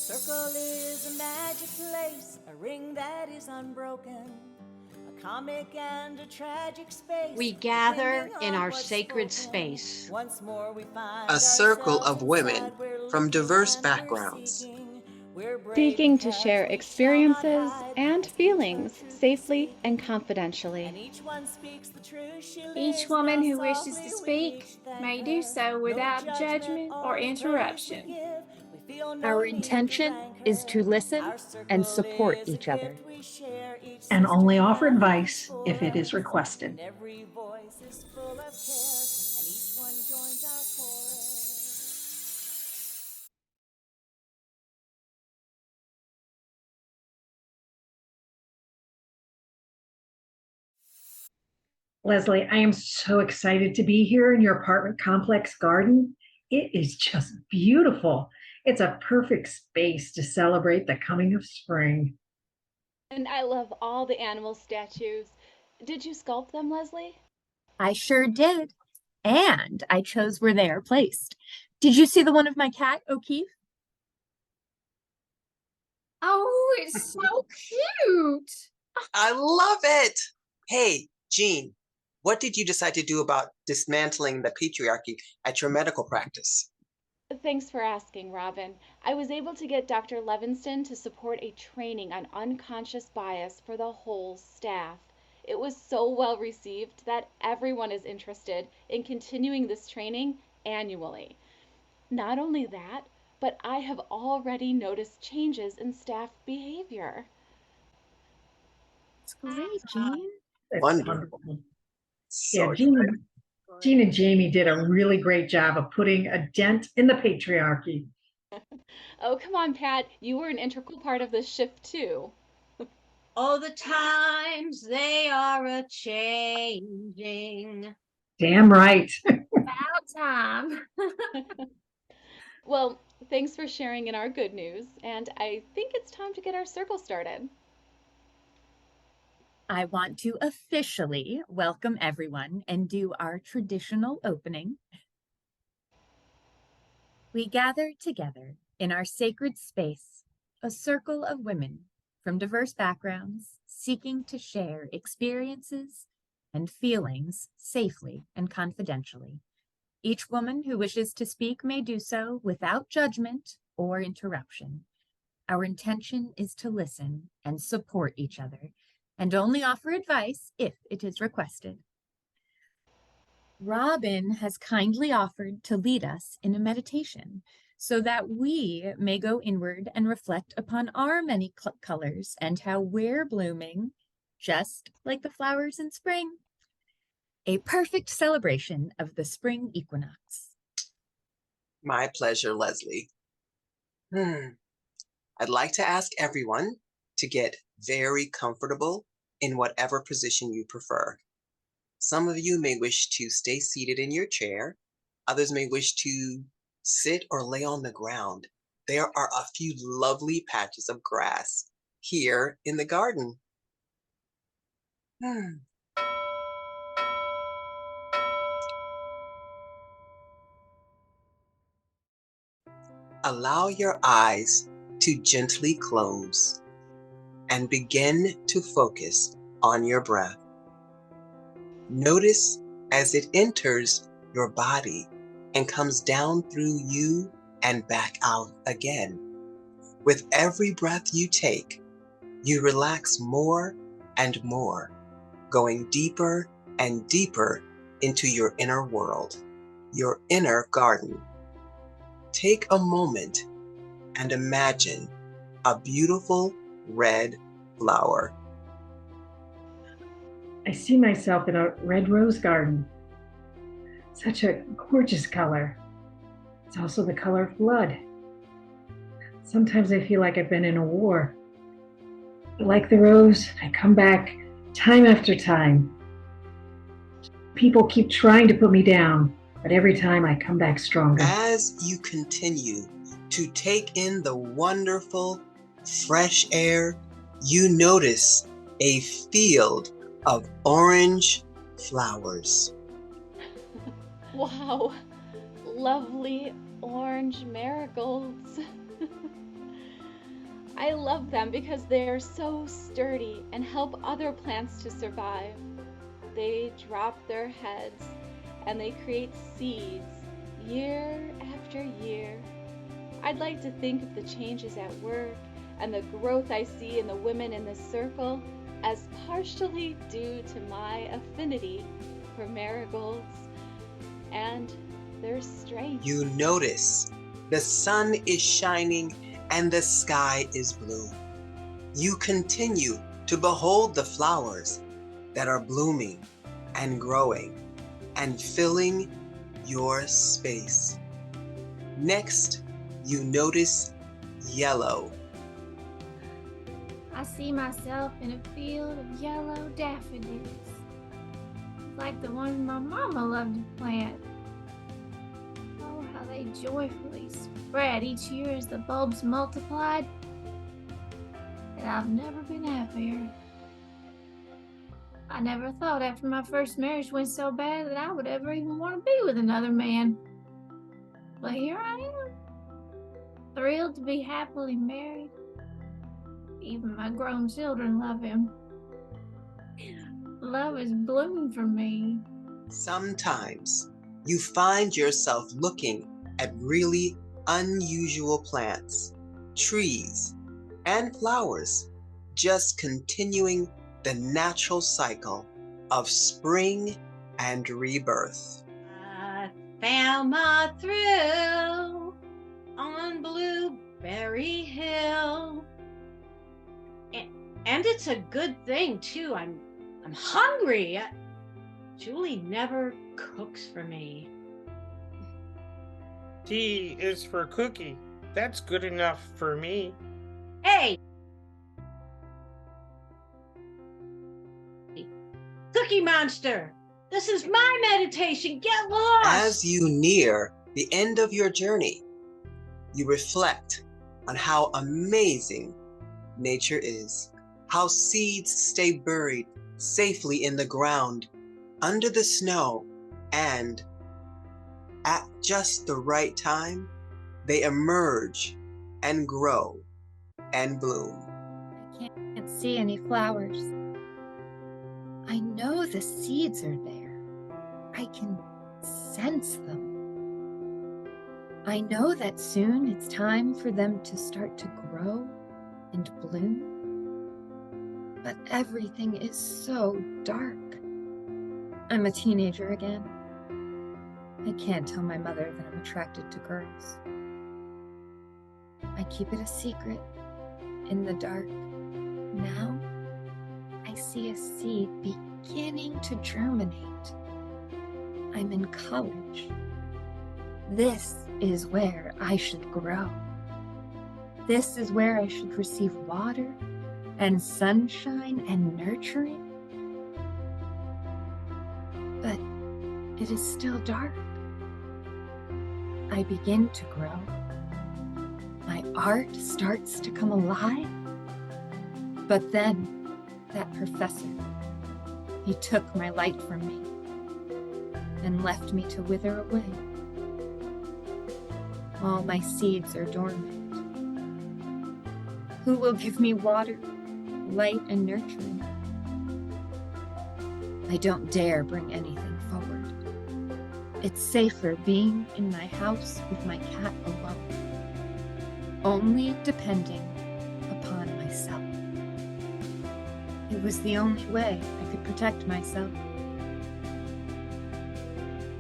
Circle is a magic place, a ring that is unbroken, a comic and a tragic space. We gather in our sacred space. Once more we find A circle of women from diverse backgrounds, seeking to share experiences and feelings safely and confidentially. Each woman who wishes to speak may do so without judgment or interruption. Our intention is to listen and support each other. And only offer advice if it is requested. Leslie, I am so excited to be here in your apartment complex garden. It is just beautiful. It's a perfect space to celebrate the coming of spring. And I love all the animal statues. Did you sculpt them, Leslie? I sure did. And I chose where they are placed. Did you see the one of my cat, O'Keefe? Oh, it's so cute. I love it. Hey, Jean, what did you decide to do about dismantling the patriarchy at your medical practice? Thanks for asking, Robin. I was able to get Dr. Levinston to support a training on unconscious bias for the whole staff. It was so well received that everyone is interested in continuing this training annually. Not only that, but I have already noticed changes in staff behavior. It's great, Jean. Wonderful. Yeah, Jean and Jamie did a really great job of putting a dent in the patriarchy. Oh, come on, Pat. You were an integral part of this shift, too. Oh, the times they are a-changing. Damn right. About time. Well, thanks for sharing in our good news, and I think it's time to get our circle started. I want to officially welcome everyone and do our traditional opening. We gather together in our sacred space, a circle of women from diverse backgrounds seeking to share experiences and feelings safely and confidentially. Each woman who wishes to speak may do so without judgment or interruption. Our intention is to listen and support each other, and only offer advice if it is requested. Robin has kindly offered to lead us in a meditation so that we may go inward and reflect upon our many colors and how we're blooming, just like the flowers in spring. A perfect celebration of the spring equinox. My pleasure, Leslie. I'd like to ask everyone to get very comfortable in whatever position you prefer. Some of you may wish to stay seated in your chair. Others may wish to sit or lay on the ground. There are a few lovely patches of grass here in the garden. Allow your eyes to gently close and begin to focus on your breath. Notice as it enters your body and comes down through you and back out again. With every breath you take, you relax more and more, going deeper and deeper into your inner world, your inner garden. Take a moment and imagine a beautiful red flower. I see myself in a red rose garden. Such a gorgeous color. It's also the color of blood. Sometimes I feel like I've been in a war. But like the rose, I come back time after time. People keep trying to put me down, but every time I come back stronger. As you continue to take in the wonderful, fresh air, you notice a field of orange flowers. Wow, lovely orange marigolds. I love them because they're so sturdy and help other plants to survive. They drop their heads and they create seeds year after year. I'd like to think of the changes at work and the growth I see in the women in this circle as partially due to my affinity for marigolds and their strength. You notice the sun is shining and the sky is blue. You continue to behold the flowers that are blooming and growing and filling your space. Next, you notice yellow. I see myself in a field of yellow daffodils, like the ones my mama loved to plant. Oh, how they joyfully spread each year as the bulbs multiplied. And I've never been happier. I never thought after my first marriage went so bad that I would ever even want to be with another man. But here I am, thrilled to be happily married. Even my grown children love him. Love is blooming for me. Sometimes you find yourself looking at really unusual plants, trees, and flowers, just continuing the natural cycle of spring and rebirth. I found my thrill on Blueberry Hill. And it's a good thing too. I'm hungry. Julie never cooks for me. T is for cookie. That's good enough for me. Hey! Cookie Monster! This is my meditation. Get lost! As you near the end of your journey, you reflect on how amazing nature is, how seeds stay buried safely in the ground, under the snow, and at just the right time, they emerge and grow and bloom. I can't see any flowers. I know the seeds are there. I can sense them. I know that soon it's time for them to start to grow and bloom. But everything is so dark. I'm a teenager again. I can't tell my mother that I'm attracted to girls. I keep it a secret in the dark. Now, I see a seed beginning to germinate. I'm in college. This is where I should grow. This is where I should receive water and sunshine and nurturing. But it is still dark. I begin to grow. My art starts to come alive. But then that professor, he took my light from me and left me to wither away. All my seeds are dormant. Who will give me water, light, and nurturing? I don't dare bring anything forward. It's safer being in my house with my cat alone, only depending upon myself. It was the only way I could protect myself.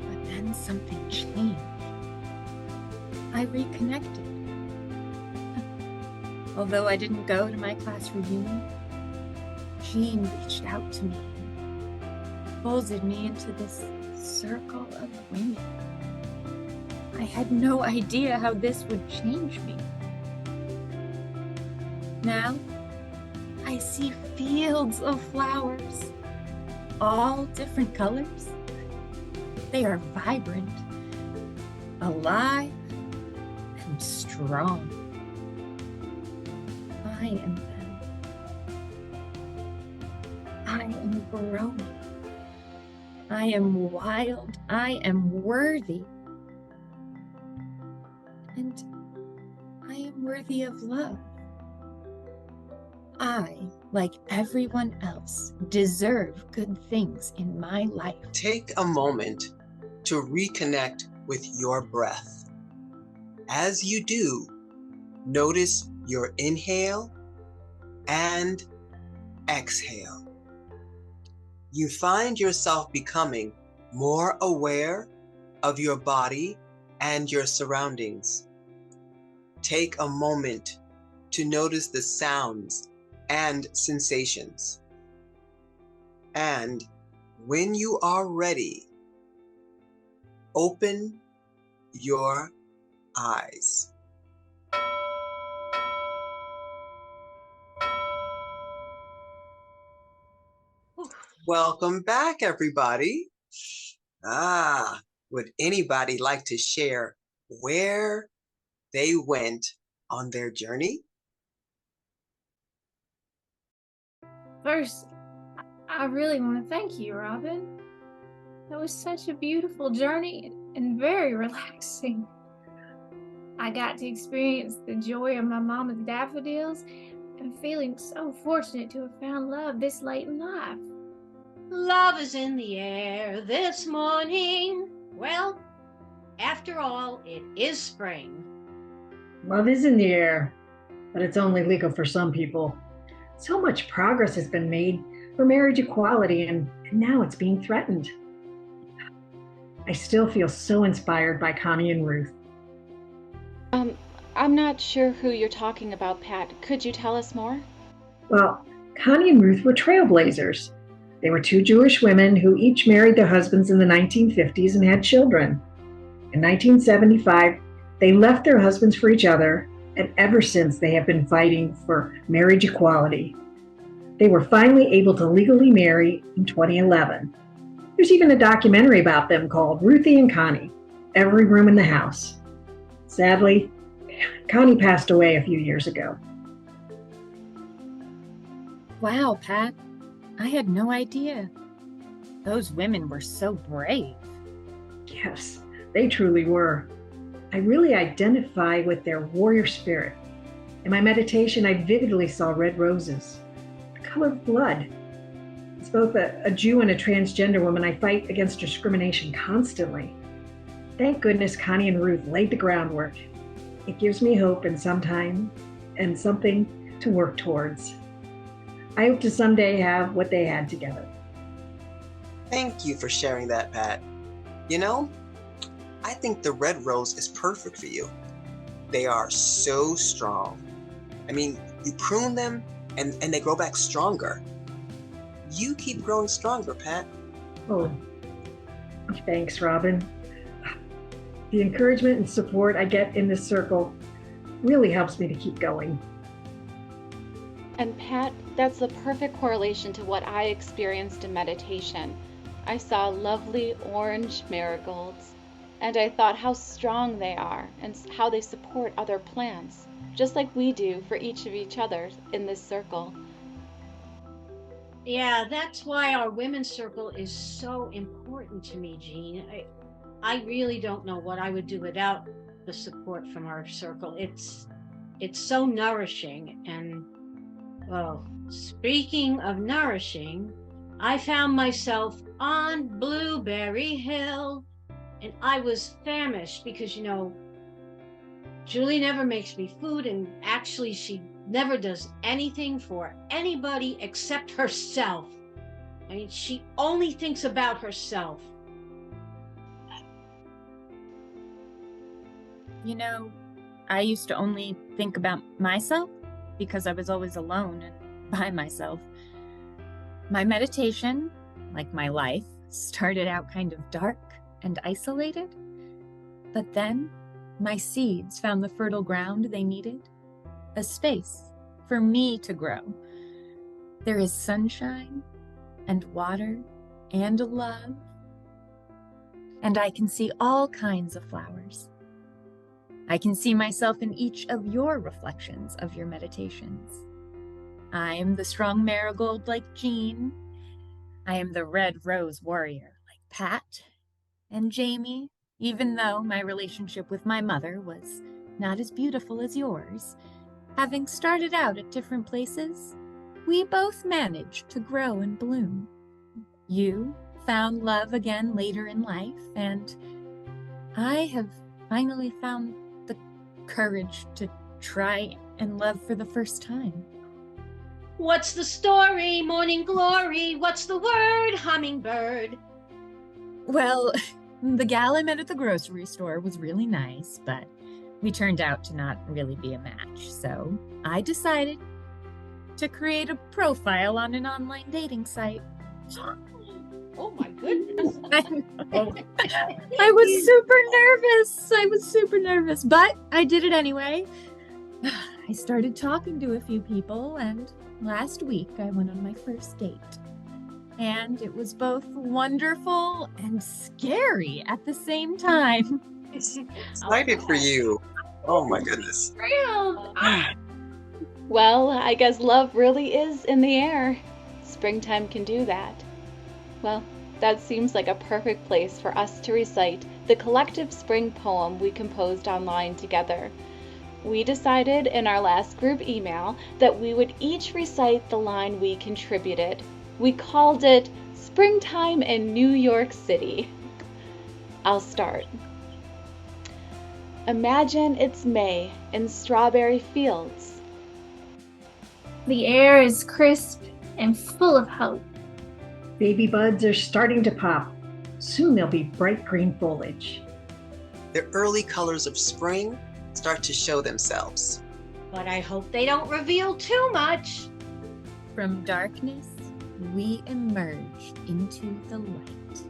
But then something changed. I reconnected. Although I didn't go to my class reunion, Jean reached out to me and folded me into this circle of women. I had no idea how this would change me. Now, I see fields of flowers, all different colors. They are vibrant, alive, and strong. I am them. I am growing. I am wild. I am worthy. And I am worthy of love. I, like everyone else, deserve good things in my life. Take a moment to reconnect with your breath. As you do, notice your inhale and exhale. You find yourself becoming more aware of your body and your surroundings. Take a moment to notice the sounds and sensations. And when you are ready, open your eyes. Welcome back, everybody. Would anybody like to share where they went on their journey? First, I really want to thank you, Robin. That was such a beautiful journey and very relaxing. I got to experience the joy of my mama's daffodils and feeling so fortunate to have found love this late in life. Love is in the air this morning. Well, after all, it is spring. Love is in the air, but it's only legal for some people. So much progress has been made for marriage equality, and now it's being threatened. I still feel so inspired by Connie and Ruth. I'm not sure who you're talking about, Pat. Could you tell us more? Well, Connie and Ruth were trailblazers. They were two Jewish women who each married their husbands in the 1950s and had children. In 1975, they left their husbands for each other, and ever since they have been fighting for marriage equality. They were finally able to legally marry in 2011. There's even a documentary about them called Ruthie and Connie, Every Room in the House. Sadly, Connie passed away a few years ago. Wow, Pat. I had no idea. Those women were so brave. Yes, they truly were. I really identify with their warrior spirit. In my meditation, I vividly saw red roses, the color of blood. As both a Jew and a transgender woman, I fight against discrimination constantly. Thank goodness Connie and Ruth laid the groundwork. It gives me hope and something to work towards. I hope to someday have what they had together. Thank you for sharing that, Pat. You know, I think the red rose is perfect for you. They are so strong. I mean, you prune them and they grow back stronger. You keep growing stronger, Pat. Oh, thanks, Robin. The encouragement and support I get in this circle really helps me to keep going. And Pat, that's the perfect correlation to what I experienced in meditation. I saw lovely orange marigolds, and I thought how strong they are and how they support other plants, just like we do for each other in this circle. Yeah, that's why our women's circle is so important to me, Jean. I really don't know what I would do without the support from our circle. It's so nourishing. And well, speaking of nourishing, I found myself on Blueberry Hill, and I was famished because, you know, Julie never makes me food, and actually she never does anything for anybody except herself. I mean, she only thinks about herself. You know, I used to only think about myself because I was always alone and by myself. My meditation, like my life, started out kind of dark and isolated, but then my seeds found the fertile ground they needed, a space for me to grow. There is sunshine and water and love, and I can see all kinds of flowers. I can see myself in each of your reflections of your meditations. I am the strong marigold like Jean. I am the red rose warrior like Pat and Jamie, even though my relationship with my mother was not as beautiful as yours, having started out at different places, we both managed to grow and bloom. You found love again later in life, and I have finally found the courage to try and love for the first time. What's the story, morning glory? What's the word, hummingbird? Well, the gal I met at the grocery store was really nice, but we turned out to not really be a match, so I decided to create a profile on an online dating site. Oh my goodness. I was super nervous, but I did it anyway. I started talking to a few people, and last week I went on my first date. And it was both wonderful and scary at the same time. Excited for you. Oh my goodness. Well, I guess love really is in the air. Springtime can do that. Well, that seems like a perfect place for us to recite the collective spring poem we composed online together. We decided in our last group email that we would each recite the line we contributed. We called it Springtime in New York City. I'll start. Imagine it's May in strawberry fields. The air is crisp and full of hope. Baby buds are starting to pop. Soon there'll be bright green foliage. The early colors of spring start to show themselves. But I hope they don't reveal too much. From darkness, we emerge into the light.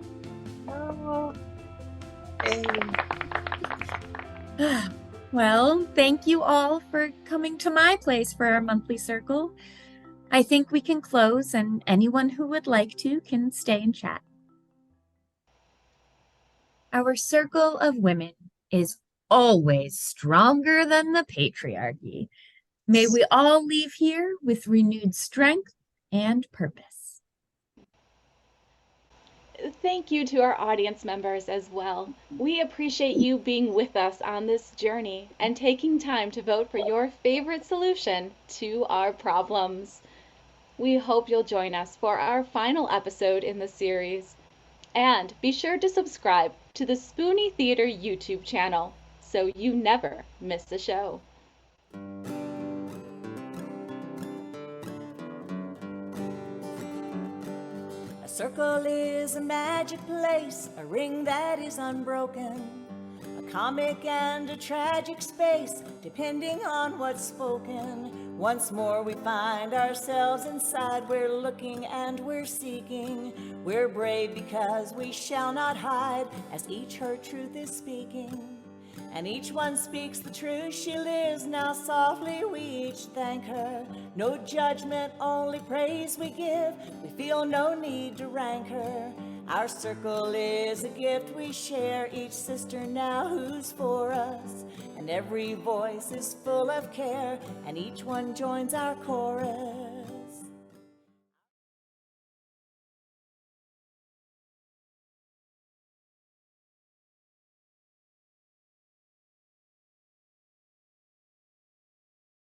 Oh. Well, thank you all for coming to my place for our monthly circle. I think we can close, and anyone who would like to can stay and chat. Our circle of women is always stronger than the patriarchy. May we all leave here with renewed strength and purpose. Thank you to our audience members as well. We appreciate you being with us on this journey and taking time to vote for your favorite solution to our problems. We hope you'll join us for our final episode in the series. And be sure to subscribe to the Spoonie Theater YouTube channel so you never miss a show. A circle is a magic place, a ring that is unbroken, a comic and a tragic space, depending on what's spoken. Once more we find ourselves inside, we're looking and we're seeking. We're brave because we shall not hide, as each her truth is speaking. And each one speaks the truth she lives, now softly we each thank her. No judgment, only praise we give, we feel no need to rank her. Our circle is a gift we share, each sister now who's for us. And every voice is full of care, and each one joins our chorus.